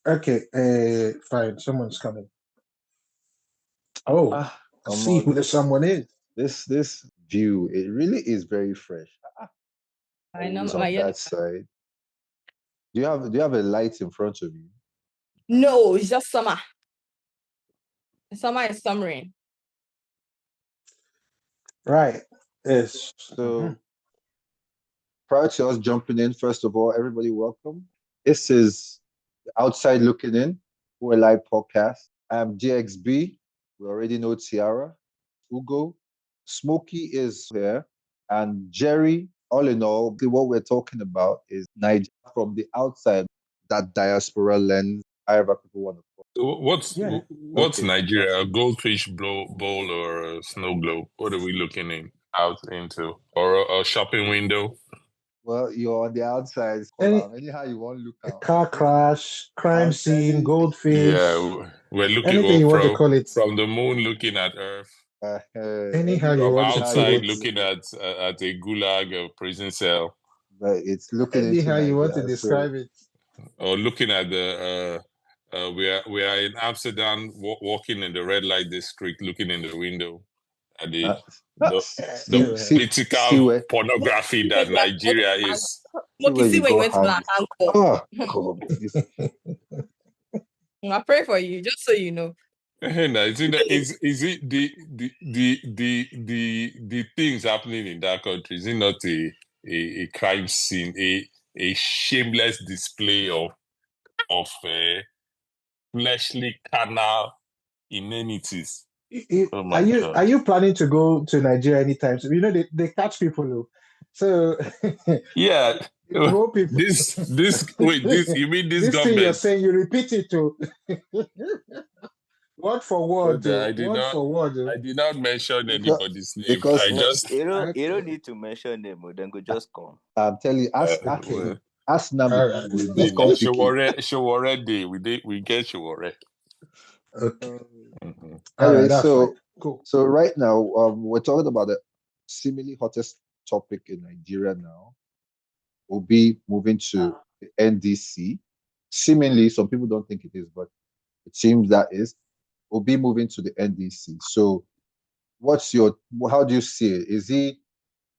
Okay, fine. Someone's coming. Oh, I Come see on. who the someone is. This view, it really is very fresh. I know Always my on yellow. that side. Do you have a light in front of you? No, it's just summer. Summer is summering. Right. Yes. So prior to us jumping in, first of all, everybody welcome. This is the Outside Looking In, OLI podcast. I'm GXB. We already know Tiara, Ugo. Smokey is here. And Jerry, all in all, what we're talking about is Nigeria from the outside, that diaspora lens, however people want to call it. So what's Okay. Nigeria? A goldfish bowl or a snow globe? What are we looking out into? Or a shopping window? Well, you're on the outside. Any Anyhow you want to look a out. car crash, crime I'm scene, telling you. goldfish, Yeah, we're looking anything you want to from call it. the moon, looking at Earth. Anyhow you From want to call outside, it. looking at a gulag, a prison cell, But it's looking into Anyhow you want to Nigeria. So describe it. or looking at the. We are in Amsterdam, walking in the red light district, looking in the window at the Anyway. political pornography that Nigeria is. See where you went to hand. ankle. God. I pray for you, just so you know. Is it the things happening in that country? Is it not a crime scene, a shameless display of fleshly carnal inanities? Oh my God. Are you planning to go to Nigeria anytime soon? You know they catch people though. So Yeah. people. This you mean this This thing you're government? saying, you repeat it too. Word for word, But I did word not. for word. I did not mention anybody's name. because- I just You don't need to mention them, then go just come. I'm telling you, ask Nami. Alright. We'll come pick you. Showore Day. We get Showore. Okay. Mm-hmm. Anyway, That's so fine. Cool. so right now, we're talking about the seemingly hottest topic in Nigeria now. Will be moving to the NDC. Seemingly, some people don't think it is, but it seems that is. Will be moving to the NDC. So, how do you see it?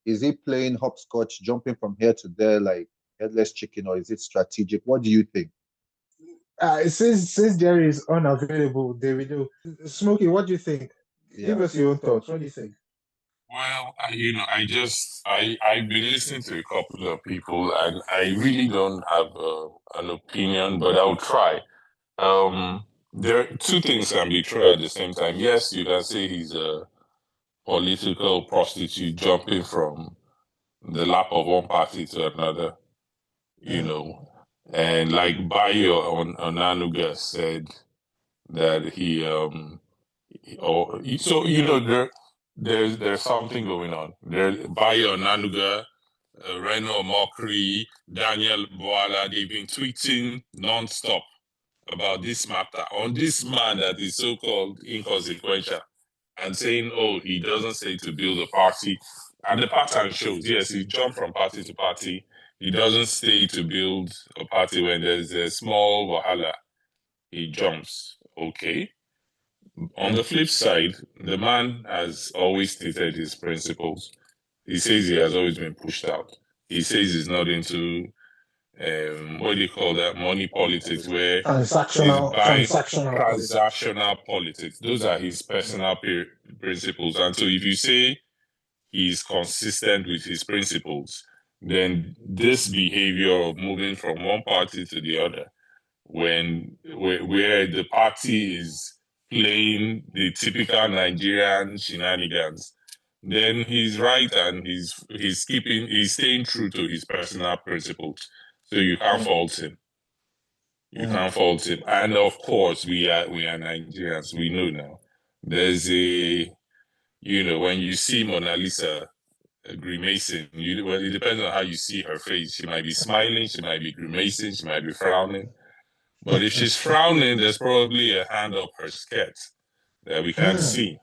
Is he playing hopscotch, jumping from here to there like headless chicken, or is it strategic? What do you think? Since Jerry is unavailable, Davido, Smokey, what do you think? Give us your own thoughts. What do you think? Well, I've been listening to a couple of people, and I really don't have an opinion, but I'll try. There are two things can be true at the same time. Yes, you can say he's a political prostitute jumping from the lap of one party to another, and like Bayo on Onanuga said that there's something going on. Bayo Onanuga, Reno Mokri, Daniel Boala, they've been tweeting non-stop about this matter on this man that is so-called inconsequential and saying, oh, he doesn't say to build a party. And the pattern shows, yes, he jumped from party to party. He doesn't stay to build a party when there's a small wahala. He jumps. Okay. On the flip side, the man has always stated his principles. He says he has always been pushed out. He says he's not into what do you call that? Money politics, where Transactional politics. Those are his personal principles. And so if you say he's consistent with his principles, then this behavior of moving from one party to the other, where the party is playing the typical Nigerian shenanigans, then he's right and he's staying true to his personal principles. So you can't fault him. You can't fault him. And of course, we are Nigerians. We know now. There's when you see Mona Lisa grimacing, it depends on how you see her face. She might be smiling, she might be grimacing, she might be frowning. But if she's frowning, there's probably a hand up her skirt that we can't see.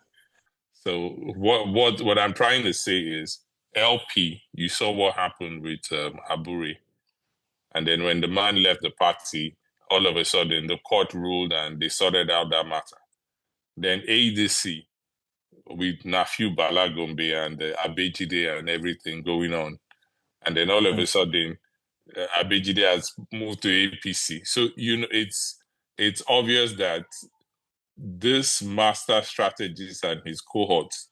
So what I'm trying to say is, LP, you saw what happened with Aburi. And then when the man left the party, all of a sudden the court ruled and they sorted out that matter. Then ADC with Nafiu Balagombe and Abejide and everything going on. And then all of a sudden, Abejide has moved to APC. So, it's obvious that this master strategist and his cohorts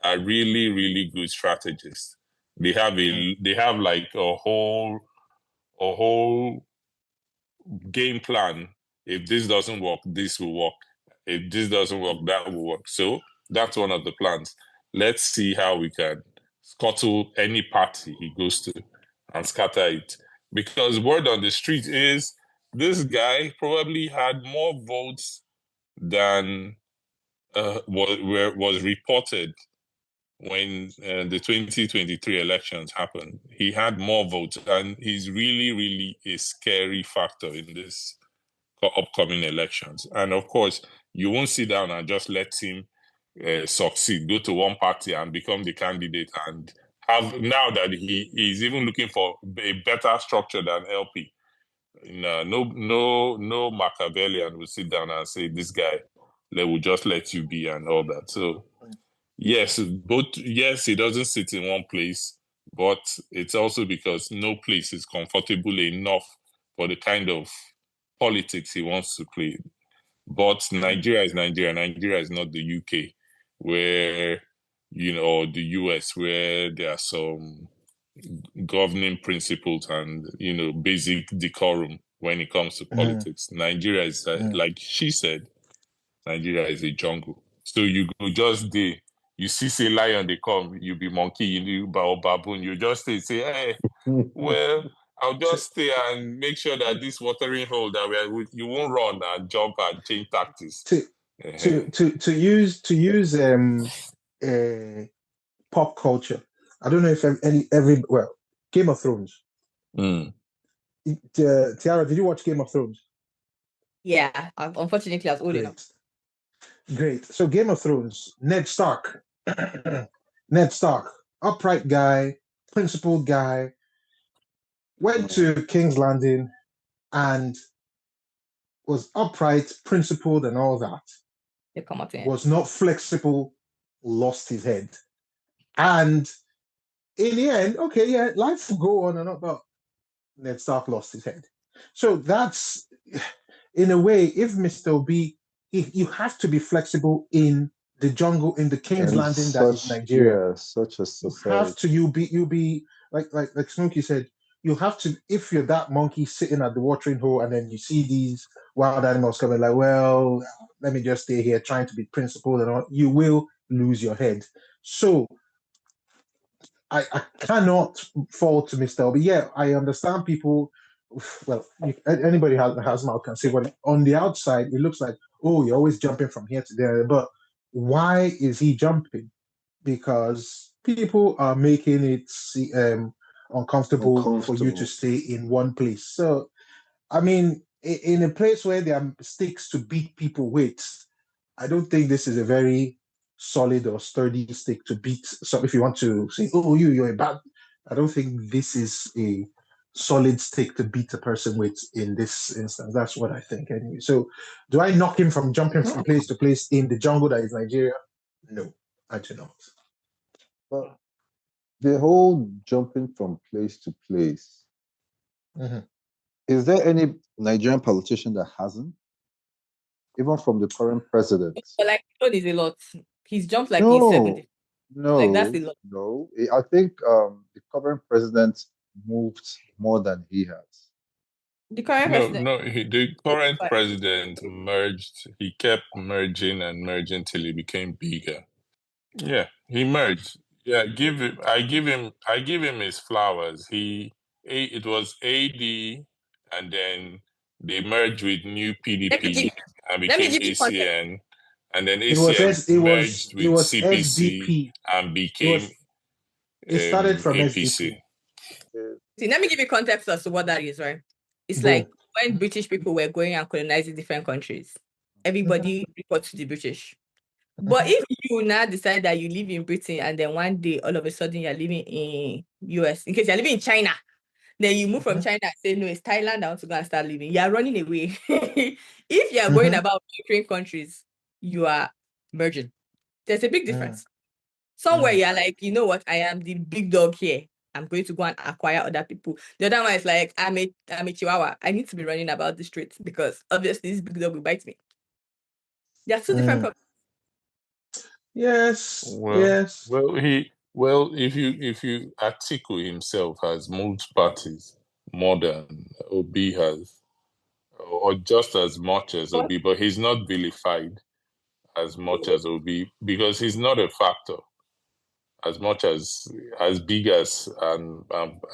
are really, really good strategists. They have like a whole game plan. If this doesn't work, this will work. If this doesn't work, that will work. So that's one of the plans. Let's see how we can scuttle any party he goes to and scatter it. Because word on the street is this guy probably had more votes than was reported when the 2023 elections happened. He had more votes, and he's really, really a scary factor in this upcoming elections. And of course, you won't sit down and just let him succeed, go to one party and become the candidate, and have, now that he is even looking for a better structure than LP. No Machiavellian will sit down and say, this guy, they will just let you be and all that. So yes, he doesn't sit in one place, but it's also because no place is comfortable enough for the kind of politics he wants to play. But Nigeria is Nigeria. Nigeria is not the UK, where, or the US, where there are some governing principles and, basic decorum when it comes to politics. Nigeria is, like she said, Nigeria is a jungle. So you go just there, you see, say lion, they come, you be monkey, you or baboon, you just say, hey, well, I'll just stay and make sure that this watering hole that you won't run and jump and change tactics. To use pop culture. I don't know if Game of Thrones. Tiara, did you watch Game of Thrones? Yeah, unfortunately, I was old enough. Great. So Game of Thrones, Ned Stark. Ned Stark, upright guy, principled guy, went to King's Landing and was upright, principled, and all that. Was not flexible, lost his head. And in the end, life will go on and on, but Ned Stark lost his head. So that's, in a way, if Mr. Obi, you have to be flexible in the jungle, in the King's Landing that is Nigeria. Yeah, such a society. You have to, you be like Smokey said, you have to, if you're that monkey sitting at the watering hole and then you see these wild animals coming, like, well, let me just stay here trying to be principled and all, you will lose your head. So I cannot fault Mr. Obi. Yeah, I understand people. Well, anybody has mouth can say what. On the outside, it looks like, oh, you're always jumping from here to there. But why is he jumping? Because people are making it uncomfortable for you to stay in one place. So, I mean, in a place where there are sticks to beat people with, I don't think this is a very solid or sturdy stick to beat. So if you want to say, oh, you're a bad, I don't think this is a solid stick to beat a person with in this instance. That's what I think anyway. So do I knock him from jumping from place to place in the jungle that is Nigeria? No, I do not. But the whole jumping from place to place, is there any Nigerian politician that hasn't? Even from the current president? But like, is a lot. He's jumped like he's 70. No, like that's a lot. No. I think the current president moved more than he has. The current president? The current president merged. He kept merging and merging till he became bigger. Yeah, he merged. Yeah, I give him his flowers. It was AD, and then they merged with New PDP and became ACN, and then ACN merged with CPC SDP. and became it started from APC. See, let me give you context as to what that is, right? It's like when British people were going and colonizing different countries, everybody reports to the British. But if you now decide that you live in Britain and then one day all of a sudden you're living in US, in case you're living in China, then you move from China and say, no, it's Thailand, I want to go and start living. You are running away. If you are going about conquering countries, you are merging. There's a big difference. Somewhere you're like, you know what, I am the big dog here. I'm going to go and acquire other people. The other one is like, I'm a chihuahua. I need to be running about the streets because obviously this big dog will bite me. There are two different problems. Yes. Well, Yes. if you Atiku himself has moved parties more than Obi has, or just as much as Obi, but he's not vilified as much as Obi because he's not a factor as much as big as and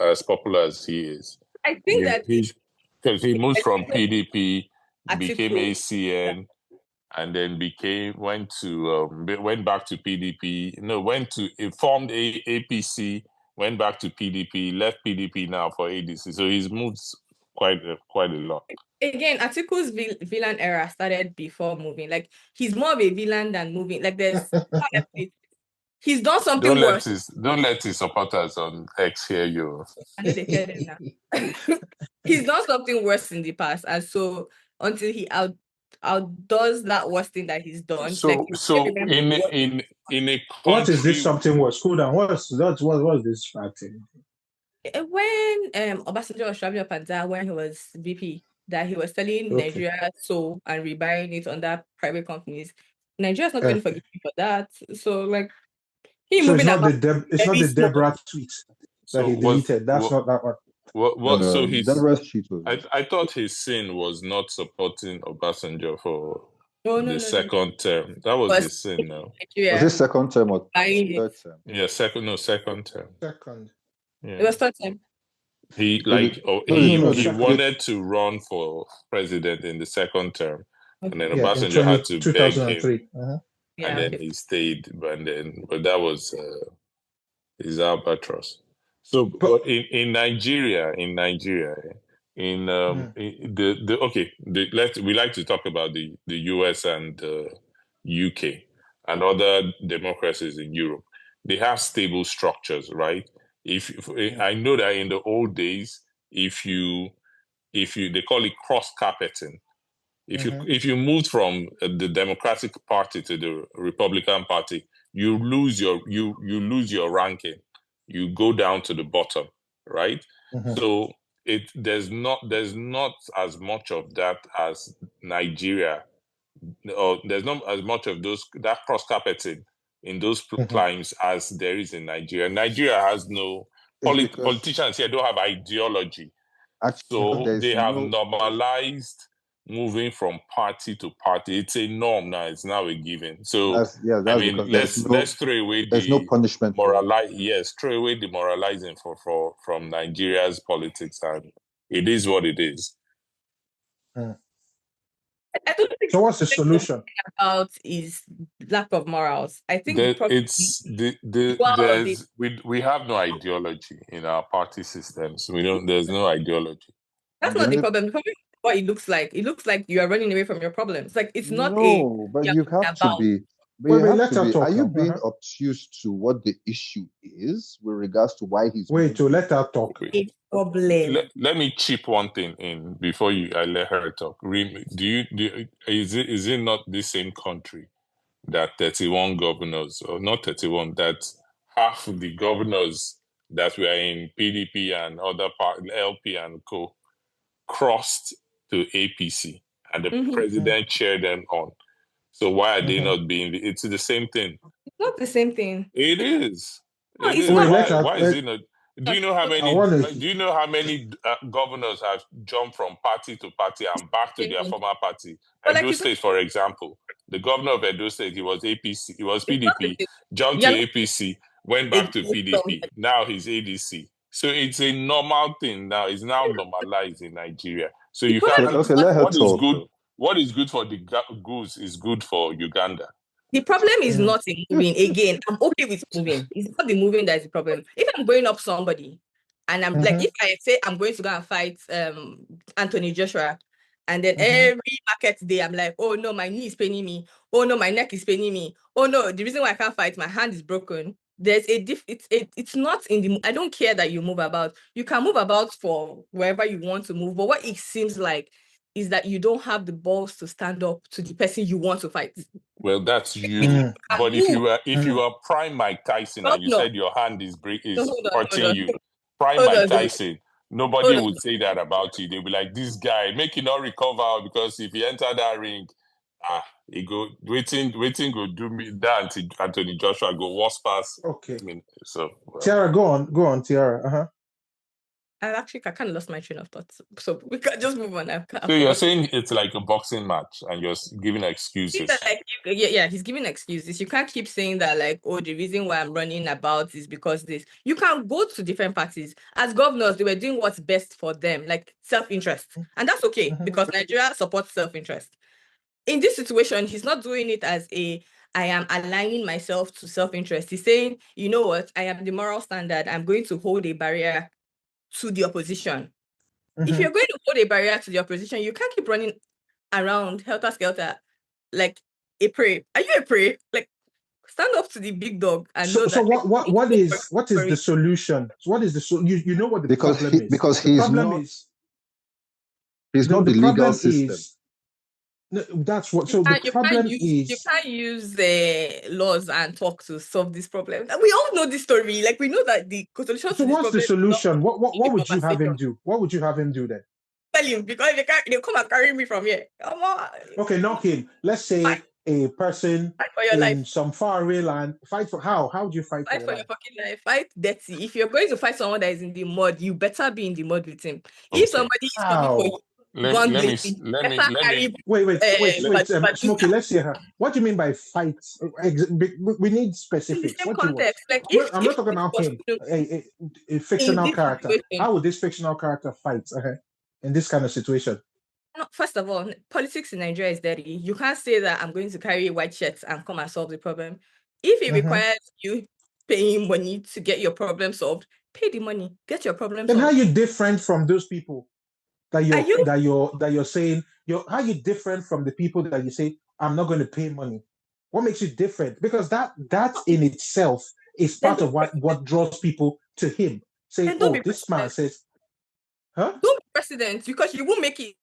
as popular as he is. I think that because he moved from PDP, became Atiku, ACN, and then went back to PDP. No, formed APC, went back to PDP, left PDP now for ADC. So he's moved quite a lot. Again, Atiku's villain era started before moving. Like he's more of a villain than moving. Like he's done something worse. Don't let his supporters on X hear you. I know they hear them now. He's done something worse in the past, and so until he outdoes that worst thing that he's done. So in a country, what is this something worse? Cool down. What's this thing? When Obasanjo was traveling up and down when he was VP, that he was selling Nigeria so and rebuying it under private companies. Nigeria's not going to forgive you for that. So like it's not the Deborah tweet that he deleted. That's not that one. So Deborah's tweet was. I thought his sin was not supporting Obasanjo for the second term. That was his sin now. Was it second term or third term? Yeah, second term. Second. Yeah. It was third term. He wanted to run for president in the second term, and then Obasanjo had to beg him, and then he stayed. But that was his albatross. So, but in Nigeria, we like to talk about the US and the UK and other democracies in Europe. They have stable structures, right? I know that in the old days, they call it cross carpeting. If you moved from the Democratic Party to the Republican Party, you lose your ranking. You go down to the bottom, right? So there's not as much of that as Nigeria, or there's not as much of that cross carpeting in those climes as there is in Nigeria. Nigeria has no politicians here don't have ideology, so they have normalized moving from party to party. It's a norm now. It's now a given. So let's throw away no punishment. Throw away the moralizing from Nigeria's politics, and it is what it is. I don't think so. What's the solution? About is lack of morals. I think we have no ideology in our party systems. There's no ideology. That's not the problem. The problem is what it looks like. It looks like you are running away from your problems. Like it's not but you have to be. Are you being obtuse to what the issue is with regards to why he's let her talk? It's problem. Let me chip one thing in before I let her talk. Is it not the same country that 31 governors, or not 31, that half of the governors that were in PDP and other LP and co crossed to APC, and the president chaired them on? So why are they not being? It's the same thing. It's not the same thing. It is. No, it's not. Why is it not? Do you know how many governors have jumped from party to party and back to their former party? Edo State, for example, the governor of Edo State, he was APC, he was PDP, jumped to APC, went back to PDP. Now he's ADC. So it's a normal thing now. It's now normalized in Nigeria. So you can't. What is good for the goose is good for Uganda. The problem is not in moving. Again, I'm okay with moving. It's not the moving that is the problem. If I'm going up somebody, and I'm like, if I say I'm going to go and fight Anthony Joshua, and then every market day I'm like, oh no, my knee is paining me. Oh no, my neck is paining me. Oh no, the reason why I can't fight, my hand is broken. there's a it's not in the, I don't care that you move about. You can move about for wherever you want to move, but what it seems like is that you don't have the balls to stand up to the person you want to fight. Well, that's you. Mm. But if you are prime Mike Tyson and you No. said your hand is hold hurting on. you, prime Hold Mike on. Tyson, nobody Hold on. would say that about you. They'll be like, this guy, make him not recover because if he enter that ring, he go waiting go do me that until Anthony Joshua go worse pass. Okay. I mean, so well. Tiara, go on, Tiara. Uh-huh. I kind of lost my train of thought, so we can just move on. So you're saying it's like a boxing match and you're giving excuses. Like, yeah, he's giving excuses. You can't keep saying that, like, oh, the reason why I'm running about is because this. You can go to different parties. As governors, they were doing what's best for them, like self-interest. And that's okay, because Nigeria supports self-interest. In this situation, he's not doing it as I am aligning myself to self-interest. He's saying, you know what, I am the moral standard. I'm going to hold a barrier to the opposition. If you're going to hold a barrier to the opposition, you can't keep running around helter-skelter like a prey. Are you a prey? Like, stand up to the big dog and know that. So what is the solution? So what is the you know what the problem is? Because the problem is he's not the legal system. No, that's what. So the problem is you can't use the laws and talk to solve this problem. We all know this story. Like, we know that the solution. So what's the solution? What would you have him do? What would you have him do then? Tell him, because they'll come and carry me from here. Come on. Okay, not him. Let's say a person in life. some faraway land. Fight for how? How do you fight for your fucking life? Fight dirty. If you're going to fight someone that is in the mud, you better be in the mud with him. Okay. If somebody is coming for you, let me wait, Smokey, let's hear her. What do you mean by fight? We need specifics. What context? Like, I'm not talking about him, a fictional character. How would this fictional character fight in this kind of situation? No, first of all, politics in Nigeria is dirty. You can't say that I'm going to carry white shirts and come and solve the problem. If it requires you paying money to get your problem solved, pay the money, get your problem solved. Then how are you different from those people that you're saying? How are you different from the people that you say I'm not going to pay money? What makes you different? Because that in itself is part of what draws people to him. Say, oh, this man says, huh? Don't be president, because you won't make it.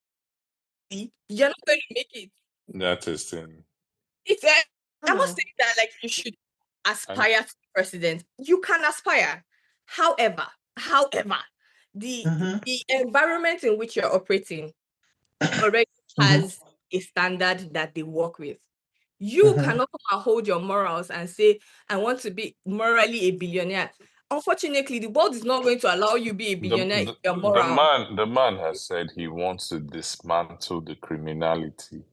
You're not going to make it. That is thing. I'm not saying that like you should aspire to be president. You can aspire. However, the environment in which you're operating already has a standard that they work with. You cannot come and hold your morals and say, I want to be morally a billionaire. Unfortunately, the world is not going to allow you be a billionaire if you're moral. The man has said he wants to dismantle the criminality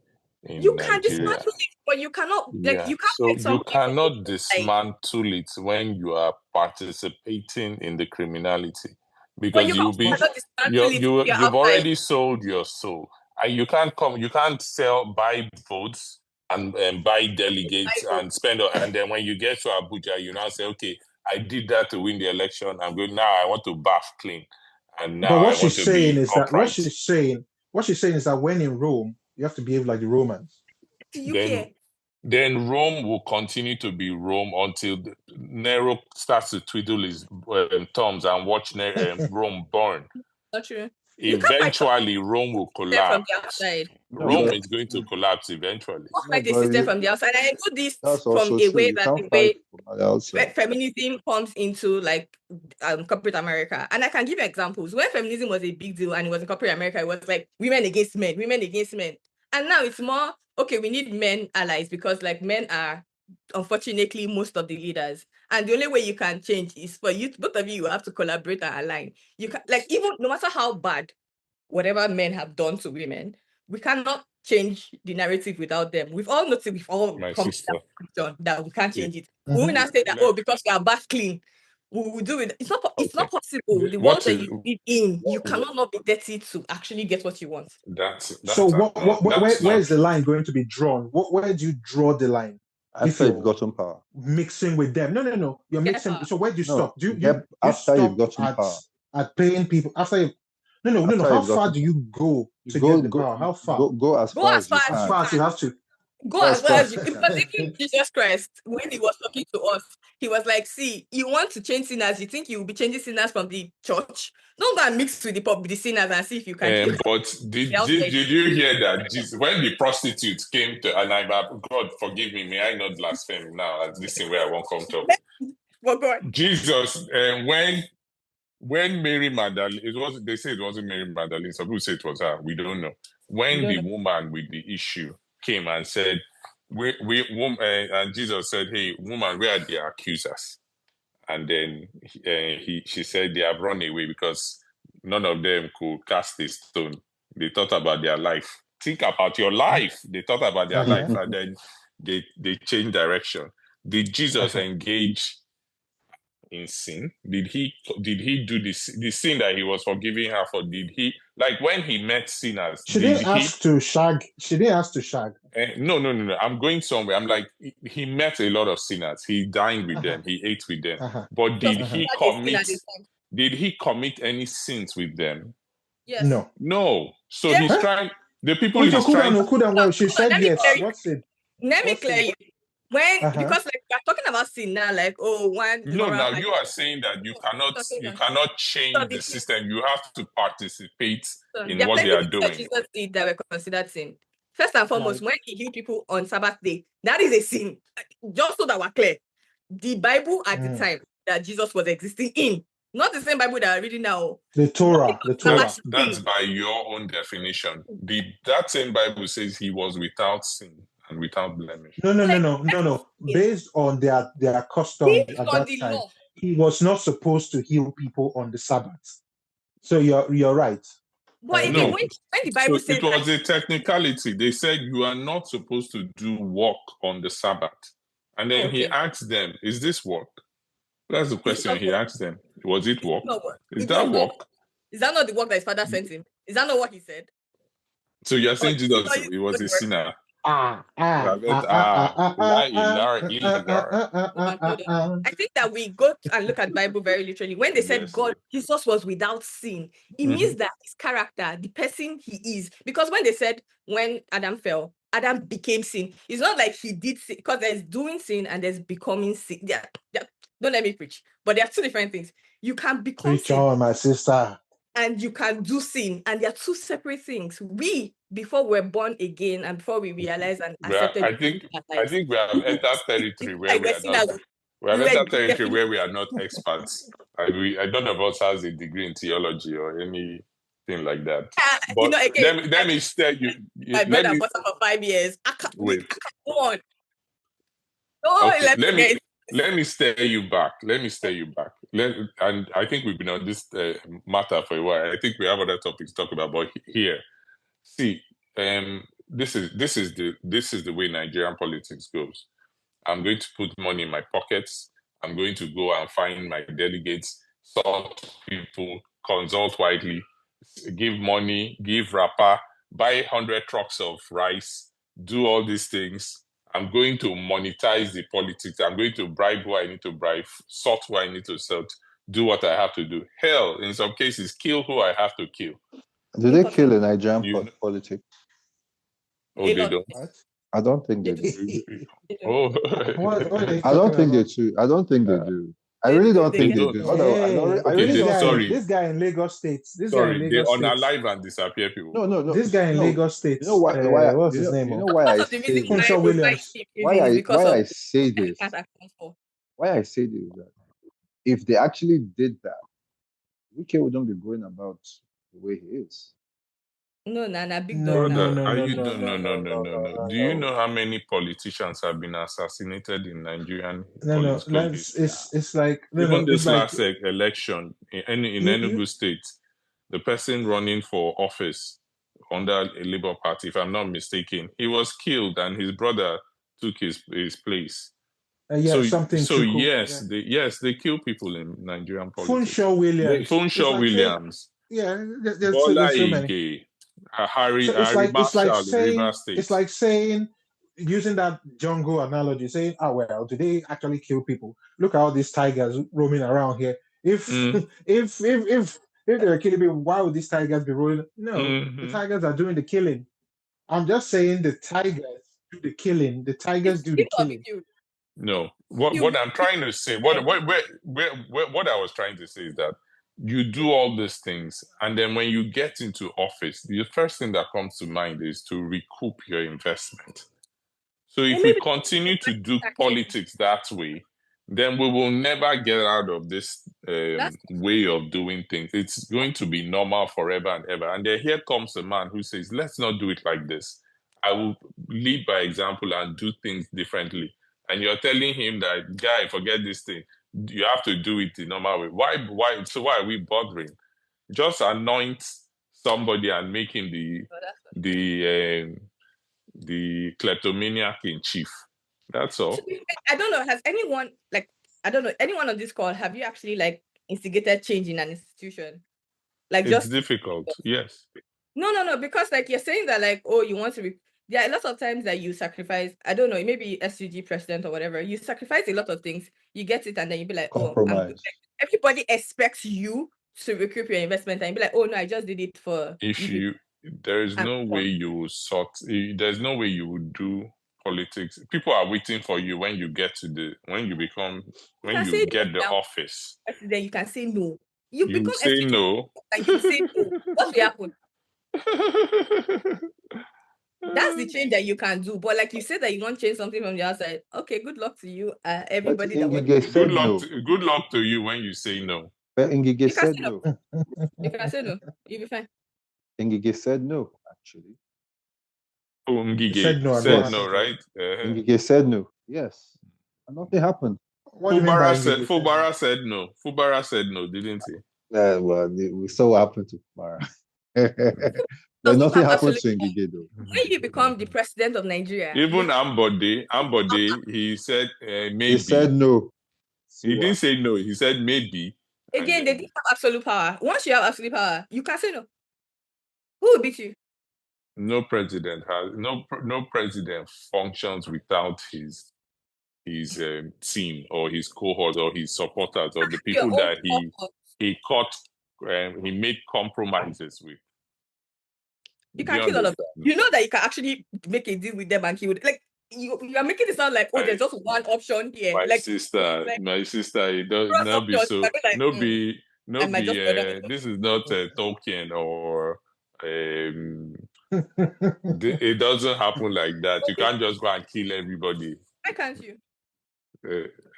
in you Nigeria. Can dismantle it, but you cannot. Like, you can't. So you cannot dismantle it when you are participating in the criminality, because you've already sold your soul. And you can't buy votes and buy delegates and spend, and then when you get to Abuja, you now say, okay, I did that to win the election. I'm good now. I want to bath clean, and now what I want to be upright. What she's saying is that when in Rome, you have to behave like the Romans. Then Rome will continue to be Rome until Nero starts to twiddle his thumbs and watch Rome burn. Not true. Eventually, Rome will collapse. From the outside. Rome is going to collapse eventually. Fight the system from the outside. And I know this from a way that the way feminism comes into like corporate America. And I can give examples. When feminism was a big deal and it was in corporate America, it was like women against men. And now it's more, okay, we need men allies, because like men are unfortunately most of the leaders. And the only way you can change is for you, both of you have to collaborate and align. You can, like, even no matter how bad whatever men have done to women, we cannot change the narrative without them. We've all noticed, we've all come to that conclusion that we can't change it. We will not say that, because we are bath clean, we will do it. It's not possible. The world that you live in, you cannot not be dirty to actually get what you want. Where is the line going to be drawn? Where do you draw the line? After you've gotten power, mixing with them. No. You're mixing. So where do you stop? Do you after you've gotten power at paying people after you? No. How far do you go to get the power? How far? Go as far as you can. As far as you have to. Go That's as well as fine. you. Because even Jesus Christ, when he was talking to us, he was like, see, you want to change sinners, you think you will be changing sinners from the church? Don't go and mix with the sinners and see if you can change But did outside. you hear that Jesus, when the prostitutes came to, and God forgive me, may I not blaspheme now? As this thing where I won't come talk. For God. Jesus, when Mary Magdalene, they say it wasn't Mary Magdalene. Some people say it was her. We don't know. When the woman with the issue came and said, and Jesus said, "Hey, woman, where are the accusers?" And then she said they have run away because none of them could cast a stone. They thought about their life. Think about your life. They thought about their life, and then they changed direction. Did Jesus engage in sin? Did he do the sin that he was forgiving her for? Did he, like, when he met sinners? She Did didn't he? ask to shag. She didn't ask to shag. No. I'm going somewhere. I'm like, he met a lot of sinners. He dined with them. He ate with them. But did he commit? Did he commit any sins with them? Yes. No. So he's trying. The people Okay, he's trying. well, she said yes. What's it? Let me clear you. When because like we're talking about sin now, like one. No, now you are saying that you cannot change the system. You have to participate in what they are doing. Jesus did that were considered sin. First and foremost, when he healed people on Sabbath day, that is a sin. Just so that we're clear, the Bible at the time that Jesus was existing in, not the same Bible that we're reading now. The Torah. That's by your own definition. That same Bible says he was without sin and without blemish. No. Based on their customs at that time, he was not supposed to heal people on the Sabbath. So you're right. But again, when the Bible says it was a technicality. They said you are not supposed to do work on the Sabbath. And then he asked them, is this work? That's the question he asked them. Was it work? Is that work? Is that not the work that his father sent him? Is that not what he said? So you're saying Jesus was a sinner? I think that we go and look at Bible very literally. When they said Jesus was without sin, it means that his character, the person he is. Because when they said when Adam fell, Adam became sin. It's not like he did sin, because there's doing sin and there's becoming sin. Don't let me preach. But there are two different things. You can become sin, on, my sister, and you can do sin, and they are two separate things. Before we're born again and before we realize and accepted, I think we have entered territory where we are not experts. None of us has a degree in theology or anything like that. But let me stay you. My bread and butter for 5 years. I can't go on. Let me stay you back. And I think we've been on this matter for a while. I think we have other topics to talk about, but here, see, this is the way Nigerian politics goes. I'm going to put money in my pockets. I'm going to go and find my delegates, sort people, consult widely, give money, give rapper, buy 100 trucks of rice, do all these things. I'm going to monetize the politics. I'm going to bribe who I need to bribe, sort who I need to sort, do what I have to do. Hell, in some cases, kill who I have to kill. Do they kill in Nigerian politics? Oh, they don't? I don't think they do. I don't think they do. I don't think they do. I really don't think they do. This guy in Lagos State. They unalive and disappear people. No. This guy in Lagos State. You know why? What's his name? You know why I say this? Why I say this? Why I say this is that if they actually did that, Wike wouldn't be going about the way he is. No, big dog. No. Do you know how many politicians have been assassinated in Nigerian police? It's like even this last election in Enugu State, the person running for office under a Labour Party, if I'm not mistaken, he was killed and his brother took his place. They kill people in Nigerian politics. Funshaw Williams. There's so many. It's like saying, using that jungle analogy, saying, do they actually kill people? Look at all these tigers roaming around here. If they were killing people, why would these tigers be roaming? No, the tigers are doing the killing. I'm just saying the tigers do the killing. The tigers do the killing. No, what I'm trying to say, what I was trying to say is that you do all these things, and then when you get into office, the first thing that comes to mind is to recoup your investment. So if we continue to do politics that way, then we will never get out of this way of doing things. It's going to be normal forever and ever. And then here comes a man who says, let's not do it like this. I will lead by example and do things differently. And you're telling him that, guy, forget this thing. You have to do it the normal way. Why? So why are we bothering? Just anoint somebody and make him the kleptomaniac in chief. That's all. I don't know. Has anyone anyone on this call, have you actually instigated change in an institution? It's difficult. Yes. No, because you're saying that you want to there are a lot of times that you sacrifice, I don't know, maybe SUG president or whatever, you sacrifice a lot of things, you get it, and then you be like, compromise. Everybody expects you to recoup your investment, and you be like, oh no, I just did it for there's no way you will there's no way you would do politics. People are waiting for you when you get to when you get the office. Then you can say no. You say no. And you say no. What will happen? That's the change that you can do. But like you said that you want to change something from the outside. Okay, good luck to you. Everybody that wants good luck to you when you say no. But Ngige said no. You can say no. You'll be fine. Ngige said no, actually. Oh, Ngige said no, right? Ngige said no. Yes. And nothing happened. Fubara said no. Fubara said no, didn't he? Well, we saw what happened to Fubara. But nothing happened to Ngige though. When you become the president of Nigeria. Even Ambode, he said maybe. He said no. He didn't say no. He said maybe. Again, they didn't have absolute power. Once you have absolute power, you can say no. Who will beat you? No president functions without his team or his cohort or his supporters or the people that he made compromises with. You can kill all of them. You know that you can actually make a deal with them and he would you are making it sound like there's just one option here. My sister, it does not be so. This is not Tolkien or it doesn't happen like that. You can't just go and kill everybody. Why can't you?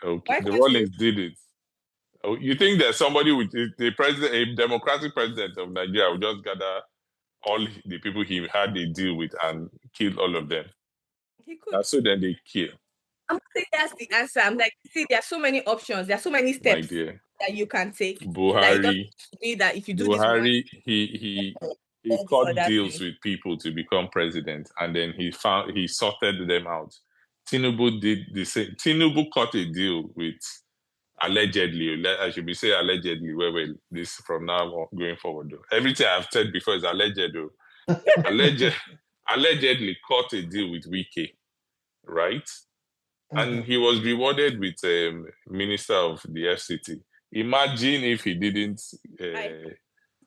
Okay, the Rollins did it. Oh, you think that somebody with a democratic president of Nigeria would just gather all the people he had a deal with and kill all of them? He could. So then they kill. I'm saying that's the answer. I'm like, see, there are so many options. There are so many steps that you can take. Buhari, that if you do Buhari, he cut deals with people to become president, and then he sorted them out. Tinubu did the same. Tinubu cut a deal with allegedly. I should be saying allegedly. Where this from now on going forward? Though everything I've said before is alleged. Though allegedly cut a deal with Wike, right? And he was rewarded with Minister of the FCT. Imagine if he didn't.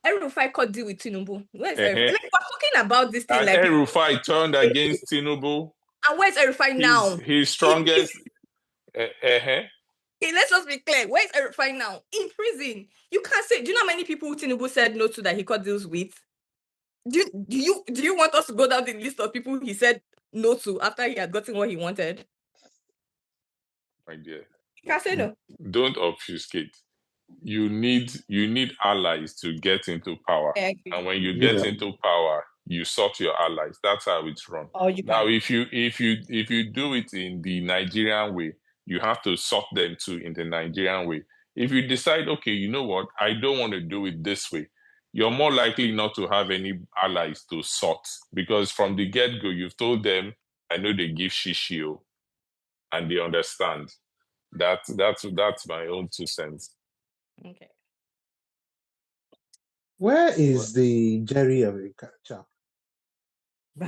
El-Rufai cut deal with Tinubu. Where's we're talking about this thing. El-Rufai turned against Tinubu. And where's El-Rufai now? His strongest. Okay, let's just be clear. Where's El-Rufai now? In prison. You can't say. Do you know how many people Tinubu said no to that he cut deals with? Do you want us to go down the list of people he said no to after he had gotten what he wanted? My dear. You can't say no. Don't obfuscate. You need allies to get into power. And when you get into power, you sort your allies. That's how it's run. Now, if you do it in the Nigerian way, you have to sort them too in the Nigerian way. If you decide, okay, you know what, I don't want to do it this way, you're more likely not to have any allies to sort, because from the get-go, you've told them, I know they give shishio, and they understand. That's my own 2 cents. Okay. Where is the Jerry of a chap?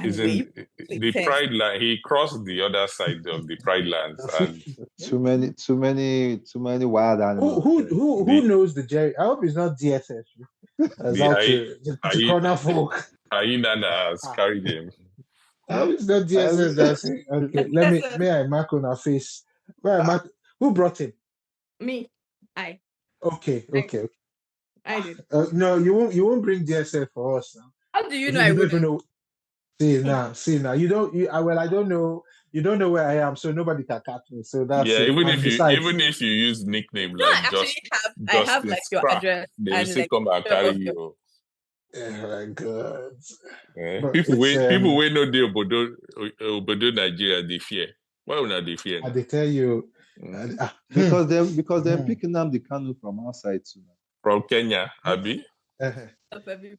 He's in the Pride Land. He crossed the other side of the Pride Lands, and too many wild animals. Who knows the Jerry? I hope it's not DSS. To corner folk. Hyena has carried him. How is that DSS dancing? Okay, may I mark on our face? Where I mark? Who brought him? Me. I Okay. I did. No, you won't bring DSS for us now. How do you If know you I don't wouldn't? even know. See now. You don't. I don't know. You don't know where I am, so nobody can catch me. So that's Yeah, it. And besides, even if you use nickname No, I like actually I have Justice like your Crack, address they will and still like come and picture carry of your you. oh my God. Eh? But it's People wait no deal obodo Nigeria they fear. Why would not they fear? I they tell you. Mm. Because they're Hmm. picking up the canoe from outside too. From Kenya, Abi? of every.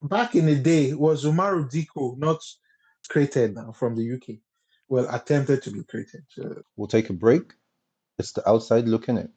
Back in the day, was Umaru Diko not created now from the UK? Well, attempted to be created. So, We'll take a break. It's the outside looking in.